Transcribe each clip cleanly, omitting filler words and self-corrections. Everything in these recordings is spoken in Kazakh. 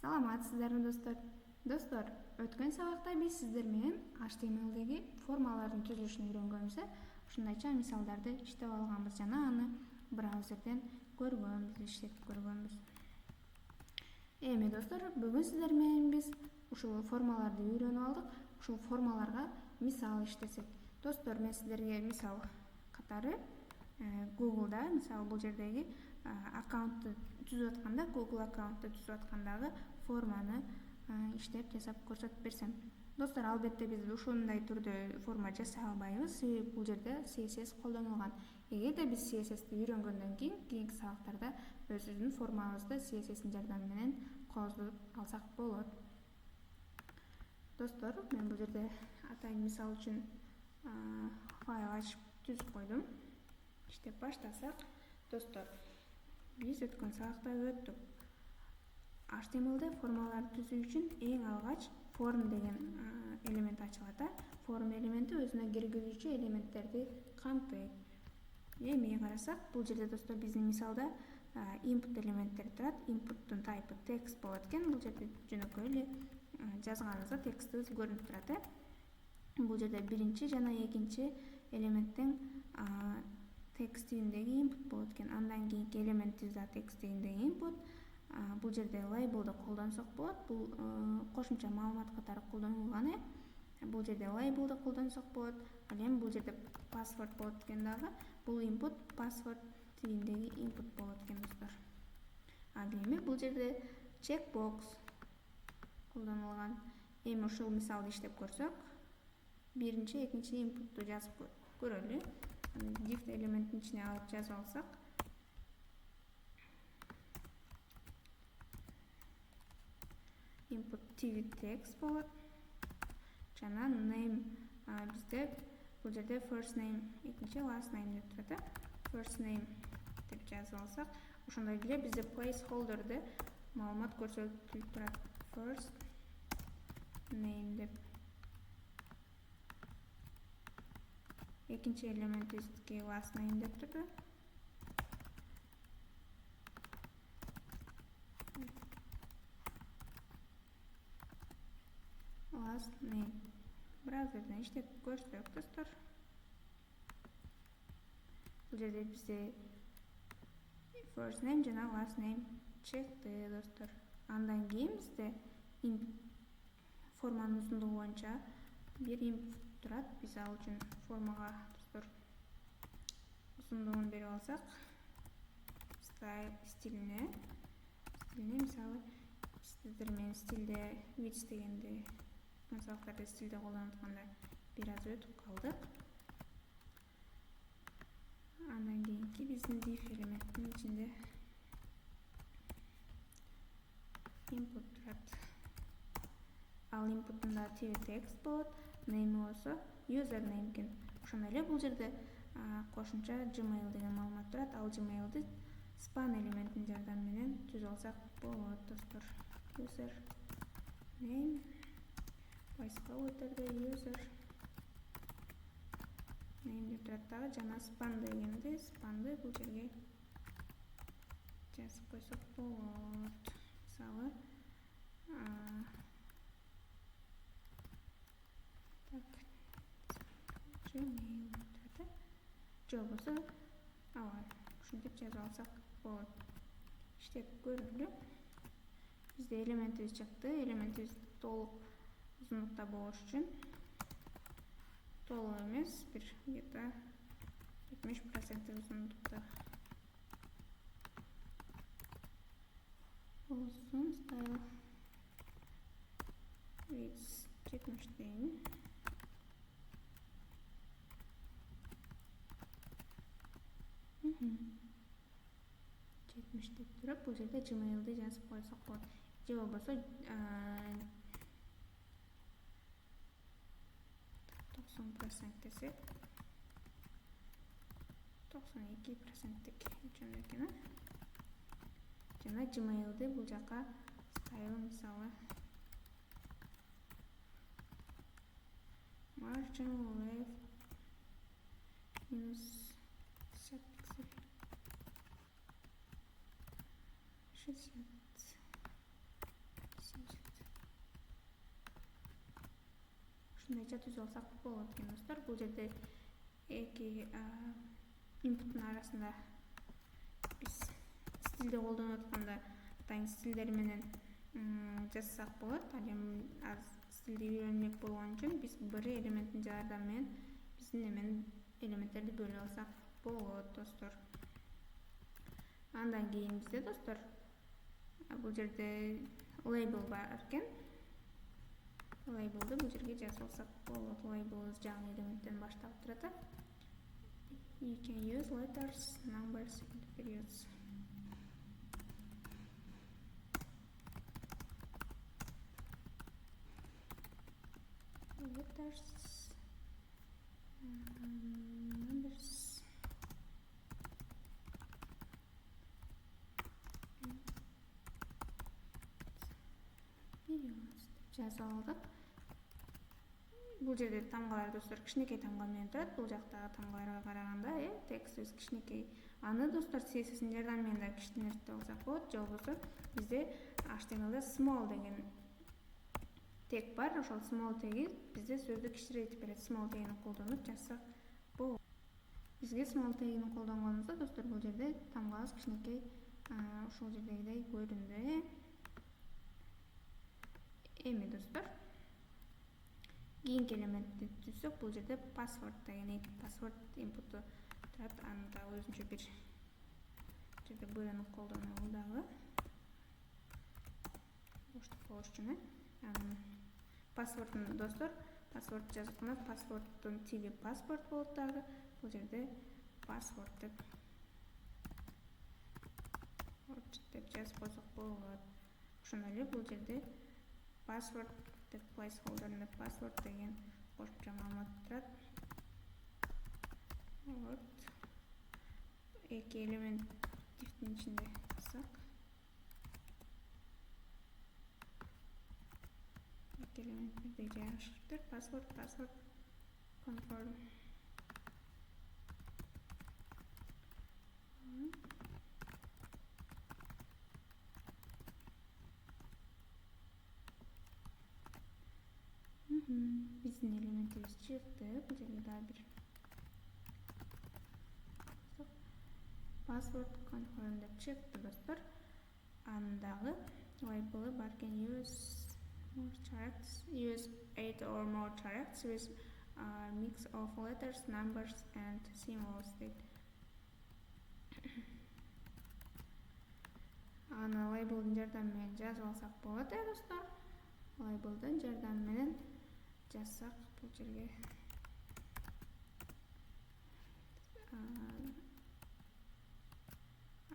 Саламатсыздарбы достор. Өткөн сабакта биз сиздер менен HTML'деги формалардын түзүлүшүн үйрөнгөнбүз. Ушундайча мисалдарды иштеп алганбыз жана аны браузерден көргөнбүз, иштетип көргөнбүз. Эми достор, бүгүн сиздер менен биз ушул формаларды үйрөнүп алдык. Ушул формаларга мисал иштесек. Достор, мен сиздерге мисал катары Google'да, мисалы бул жердеги аккаунтту түзүп атканда, Google аккаунтту түзүп аткандагы форманы иштеп жасап көрсөтүп берсем. Достор, албетте биз ушундай түрдө форма жасай албайбыз, себеби бул жерде CSS колдонулган. Эгерде биз CSS'ти үйрөнгөндөн кийинки сабактарда өзүбүздүн формабызды CSS'ин жардамы менен кооздоп алсак болот. Достор, мен бул жерде атайын мисал үчүн файл ачып түзүп койдум. Иштеп баштасак, достор, биз өткөн сабакта өттүк. HTML'де формаларды түзүү үчүн эң алгач form деген элемент ачылат. Form элементи өзүнө киргизүүчү элементтерди камтыйт. Эми карасак, бул жерде достор биздин мисалда input элементтер турат. Input'тун тайпы text болот экен. Бул жерде жөнөкөй эле жазганыңызда текстибиз көрүнүп турат. Бул жерде биринчи жана экинчи элементтин text тигиндеги input болот экен. Андан кийинки элементибиз да text тигиндеги input. Бул жерде label'ды колдонсок болот. Бул кошумча маалымат катары колдонулган. Бул жерде label'ды колдонсок болот. Ал эми бул жерде password болот экен дагы. Бул input password тигиндеги input болот экен достор. Ал эми бул жерде checkbox колдонулган. Эми ушул мисалды иштеп көрсөк, биринчи, экинчи input'ту жазып көрөлү. Div элементтин ичине алып жазып алсак, input TV text болот. Жана name бизде бул жерде first name, экинчи last name деп турат. First name деп жазып алсак, ошондой эле бизде placeholder'де маалымат көрсөтүлүп турат. First name деп. Экинчи элементибизге last name деп турду. Last name. Браузерден иштетип көрсөк, достор. Бул жерде бизде first name жана last name чыкты, достор. Андан кийин бизде форманын узундугу боюнча бир input турат. Биз ал үчүн формага, достор, узундугун берип алсак, style стилине мисалы сиздер менен стилде width дегенди сабактарда стилде колдонуп атканда бир аз өтүп калдык. Андан кийинки биздин div элементтин ичинде input турат. Ал input'унда TV text болот, name болсо username экен. Ошондой эле бул жерде кошумча Gmail деген маалымат турат. Ал Gmail'ды span элементинин жардамы менен түзүп алсак болот, достор. Username поиска өтөрдө user name деп турат дагы, жана span дегенди бул жерге жазып койсок болот. Мисалы Gmail деп турат. Же болбосо ушинтип жазып алсак болот. Иштетип көрөлү. Бизде элементибиз чыкты. Элементибиз толук узундукта болуш үчүн, толук эмес, бир где-то 70% узундукта болсун. Style width 70 дейм. Деп туруп, бул жерде Gmail'ды жазып койсок болот. Же болбосо 90% десек, 92%тик жөн экен. Жана Gmail'ды бул жака style мисалы margin left minus 60 пиксель. 60 ушундайча түзүп алсак болот экен достор. Бул жерде эки инпуттун арасында биз стилди колдонуп атканда атайын стилдер менен жазсак болот. Ал эми стилди үйрөнмөк болгон үчүн биз бир элементтин жардамы менен биздин элементтерди бөлүп алсак болот достор. Андан кийин бизде достор бул жерде label бар экен. Label'ды бул жерге жазып алсак болот. Label жаңы элементтен баштап турат. You can use letters, numbers, and periods. Letters, numbers, periods жазып алдык. Бул жерде тамгалар достор кичинекей тамга менен турат. Бул жактагы тамгаларга караганда текстибиз кичинекей. Аны достор CSS'нин жардамы менен да кичинертип алсак болот. Же болбосо бизде HTML'де small деген тег бар. Ошол small теги бизде сөздү кичирейтип берет. Small тегин колдонуп жазсак болот. Бизге small тегин колдонгонубузда достор бул жерде тамгабыз кичинекей ушул жердегидей көрүндү. Эми достор кийинки элементти түзсөк, бул жерде password деген эки password инпутту турат. Аны да өзүнчө бир жерде бирөөнү колдонобу дагы боштук болуш үчүн. Password'ун достор, password жазып атканда password'дун тиги password болот дагы. Бул жерде password деп жазып койсок болот. Ошондой эле бул жерде password деп placeholder'ында password деген кошумча маалымат турат. Вот. Эки элемент дифтин ичинде жазсак. Эки элемент бирдей жайгашыптыр. Password confirm. Биздин элементибиз чыкты. Бул жерде дагы бир password confirm деп чыкты достор. Андагы label'ы бар экен. Use 8 or more characters with a mix of letters, numbers and symbols дейт. Аны label'дын жардамы менен жазып алсак болот достор. Label'дын жардамы менен жазсак бул жерге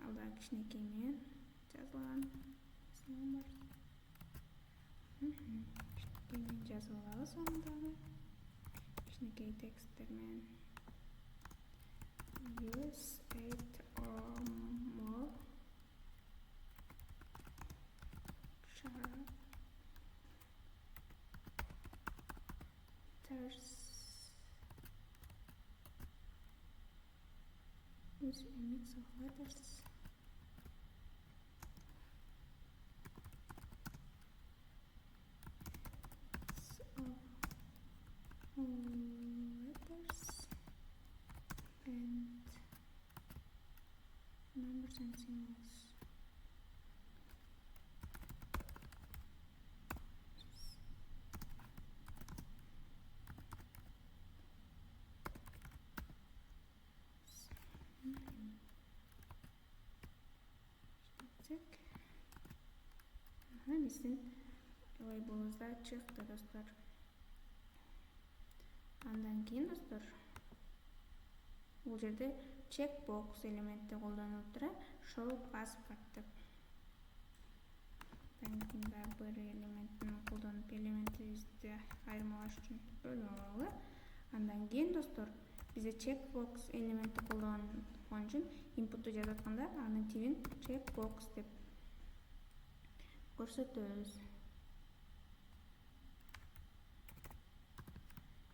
алда кичинекей менен жазылган. Кичинекей менен жазып алабыз аны дагы. Кичинекей тексттер менен. Use 8 or more characters with a mix of letters. Letters and numbers and symbols. Биздин label'ыбыз да чыкты достор. Андан кийин достор бул жерде checkbox элементи колдонулуп турат. Show password деп. Андан кийин да бир элементтин колдонуп элементибизди айырмалаш үчүн бөлүп алалы. Андан кийин достор бизде checkbox элементи колдонгон үчүн инпутту жазып атканда анын типин checkbox деп көрсөтөбүз.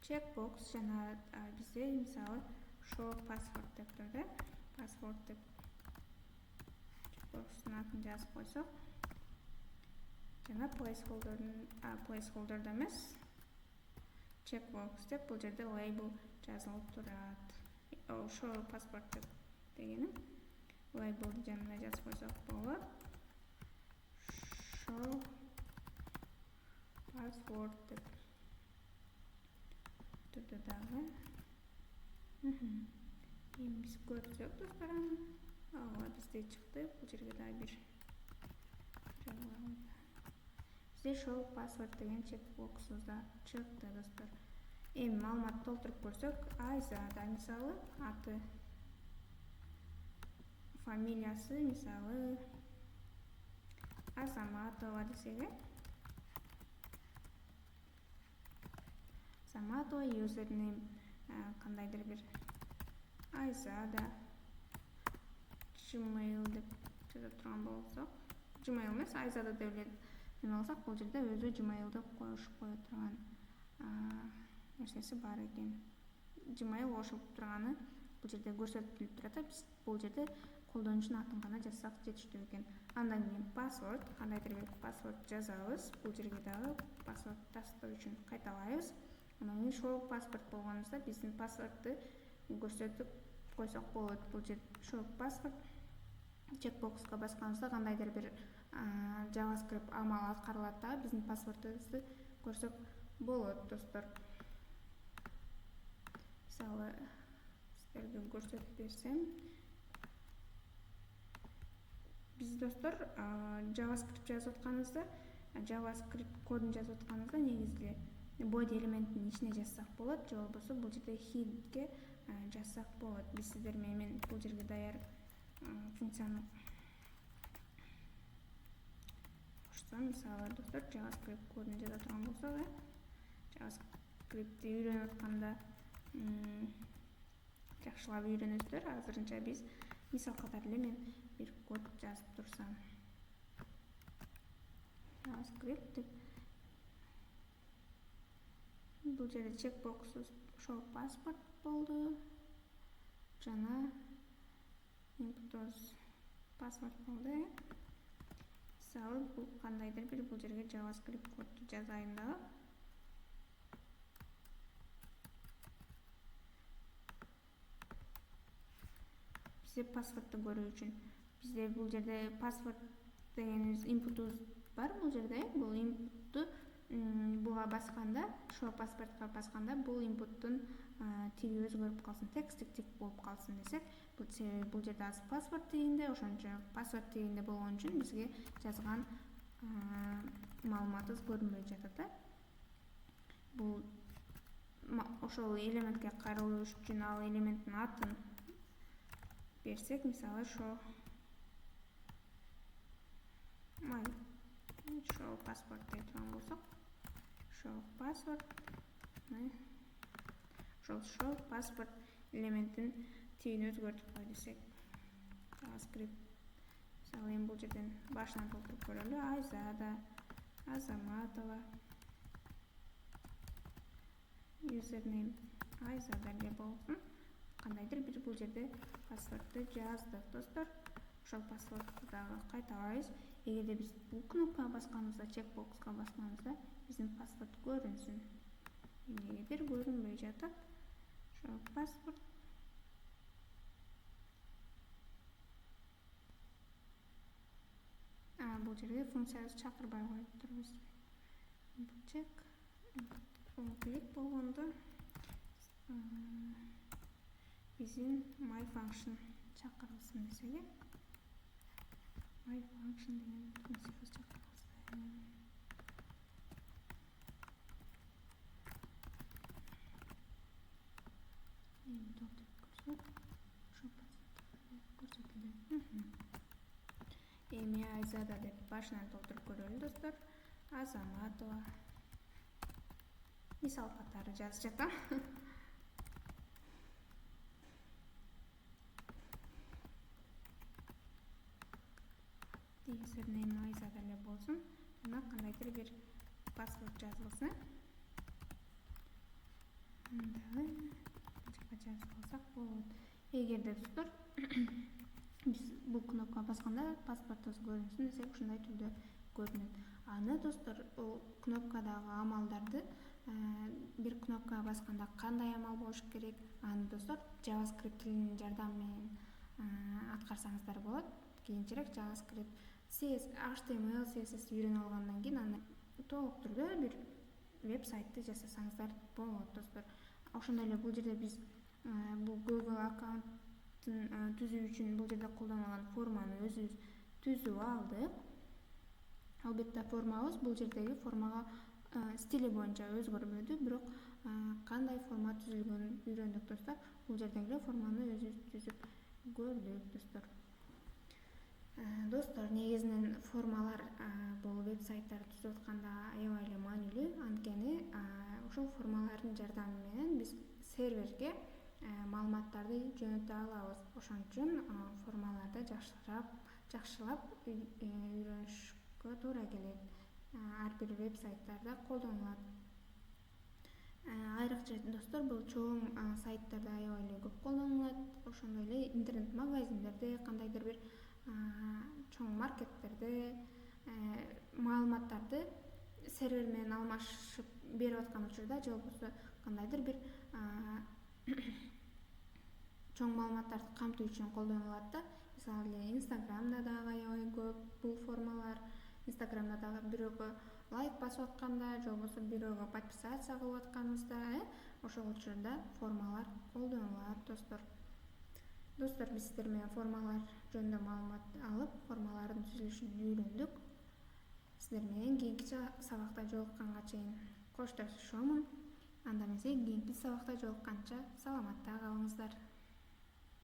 Checkbox жана бизде мисалы show password деп турду. Password деп checkbox'тун атын жазып койсок, жана placeholder'да эмес checkbox деп бұл жерде label жазылып тұрады. Show passport дегенім labelді жанына жазып қойсақ болады. Show password деп тұрды дағы. Біз көрсек достар, бізде шықты. Бұл жерге да бір жазылады. Бізде show password деген чекбоксымызда шықты достар. Малымат толтырып көрсек, Айзада мысалы аты, фамилиясы мысалы Азаматова десеге. Азаматова username қандайдыр бір Айзада Gmail деп жазып тұрған болсақ, Gmail емес, Айзада деп алсақ, бұл жерде өзі Gmail'ді қойып тұрған нәрсесі бар екен. Gmail қосылып тұрғаны бұл жерде көрсетіліп тұрады. Біз бұл жерде қолданушының атын ғана жазсақ жетіштүү екен. Андан кейін password, қандайдыр бір password жазабыз. Бұл жерге дағы password тастау үшін қайталайбыз. Андан кейін show password болғанымызда біздің passwordты көрсетіп қойсақ болады. Бұл жерде show password чекбоксқа басқанымызда қандайдыр бір JavaScript амал атқарылады да біздің паспортымызды көрсек болады достар. Мысалы, сіздерге көрсетіп берсем, біз достар JavaScript жазып отқанымызда, JavaScript кодын жазып отқанымызда негізінде body элементінің ішіне жазсақ болады, же болбосо бұл жерде head'ге жазсақ болады. Біз сіздермен мен бұл жерге даяр функцияны қоссам, мысалы достар JavaScript кодын жаза тұрған болсақ, JavaScript'ті үйреніп отқанда жақшылап үйренесіздер. Азырынша біз мисал қатарлы мен бір код жазып тұрсам, JavaScript деп бұл жерде чекбоксы show passport болды, жаңа input password болды. Мысалы, бұл қандайдыр бір бұл жерге JavaScript кодты жазайын да. Бізде паспортты көру үшін. Бізде бұл жерде паспорт дегеніміз input'ымыз бар бұл жерде. Бұл input'ты бұға басқанда, show паспортқа басқанда бұл input'тың тегі өзгеріп қалсын, текстік тип болып қалсын десек, бұл жерде аз паспорт дегенде, ошончо паспорт дегенде болған үшін бізге жазған маалыматыбыз көрінбей жатат. Бұл ошол элементке каралуу үчүн ал элементтин атын берсек, мисалы show password дей турган болсок, show password show password элементтин тигин өзгөртүп кой десек, JavaScript мисалы эми бул жерден башынан толтуруп көрөлү. Айзада Азаматова username Айзада эле болсун. Кандайдыр бир бул жерде паспортты жаздык достор. Ошол паспортты дагы кайталайбыз. Эгерде биз бул кнопкага басканыбызда, чекбокска басканыбызда биздин паспорт көрүнсүн. Эмнегедир көрүнбөй жатат. Ошол паспорт бул жерге функциябызды чакырбай коюп турабыз. Чек клик болгондо биздин my function чакырылсын десеге, my function деген функциябыз чакырылсын. Эми толтуруп көрсөк, ошол көрсөтүлдү. Эми Айзада деп башынан толтуруп көрөлү достор. Азаматова мисал катары жазып жатам. Username Айзада эле болсун. Мына кандайдыр бир паспорт жазылсын. Мындай жазып алсак болот. Эгерде достор биз бул кнопкага басканда паспортубуз көрүнсүн десек, ушундай түрдө көрүнөт. Аны достор, бул кнопкадагы амалдарды бир кнопкага басканда кандай амал болуш керек, аны достор JavaScript тилинин жардамы менен аткарсаңыздар болот. Кийинчерээк JavaScript, HTML, CSS үйрөнүп алгандан кийин аны толук түрдө бир веб-сайтты жасасаңыздар болот достор. Ошондой эле бул жерде биз бул Google аккаунтун түзүү үчүн бул жерде колдонулган форманы өзүбүз түзүп алдык. Албетте формабыз бул жердеги формага стили боюнча өзгөрбөдү, бирок кандай форма түзүлгөнүн үйрөндүк достор. Бул жердеги форманы өзүбүз түзүп көрдүк достор. Достор, негизинен формалар бул веб-сайттарды түзүп атканда аябай эле маанилүү, анткени ушул формалардын жардамы менен биз серверге маалыматтарды жөнөтө алабыз. Ошон үчүн формаларды жакшылап үйрөнүшкө туура келет. Ар бир веб-сайттарда колдонулат. Айрыкча достор, бул чоң сайттарда аябай эле көп колдонулат. Ошондой эле интернет-магазиндерде, кандайдыр бир чоң маркеттерде маалыматтарды сервер менен алмашып берип аткан учурда, же болбосо кандайдыр бир чоң маалыматтарды камтуу үчүн колдонулат да. Мисалы эле Instagramда дагы аябай көп бул формалар. Instagramда дагы бирөөгө лайк басып атканда, же болбосо бирөөгө подписаться кылып атканыбызда, ошол учурда формалар колдонулат достор. Достор, биз сиздер менен формалар жөнүндө маалымат алып, формалардын түзүлүшүн үйрөндүк. Сиздер менен кийинки сабакта жолукканга чейин коштошомун. Анда эмесе кийинки сабакта жолукканча саламатта калыңыздар.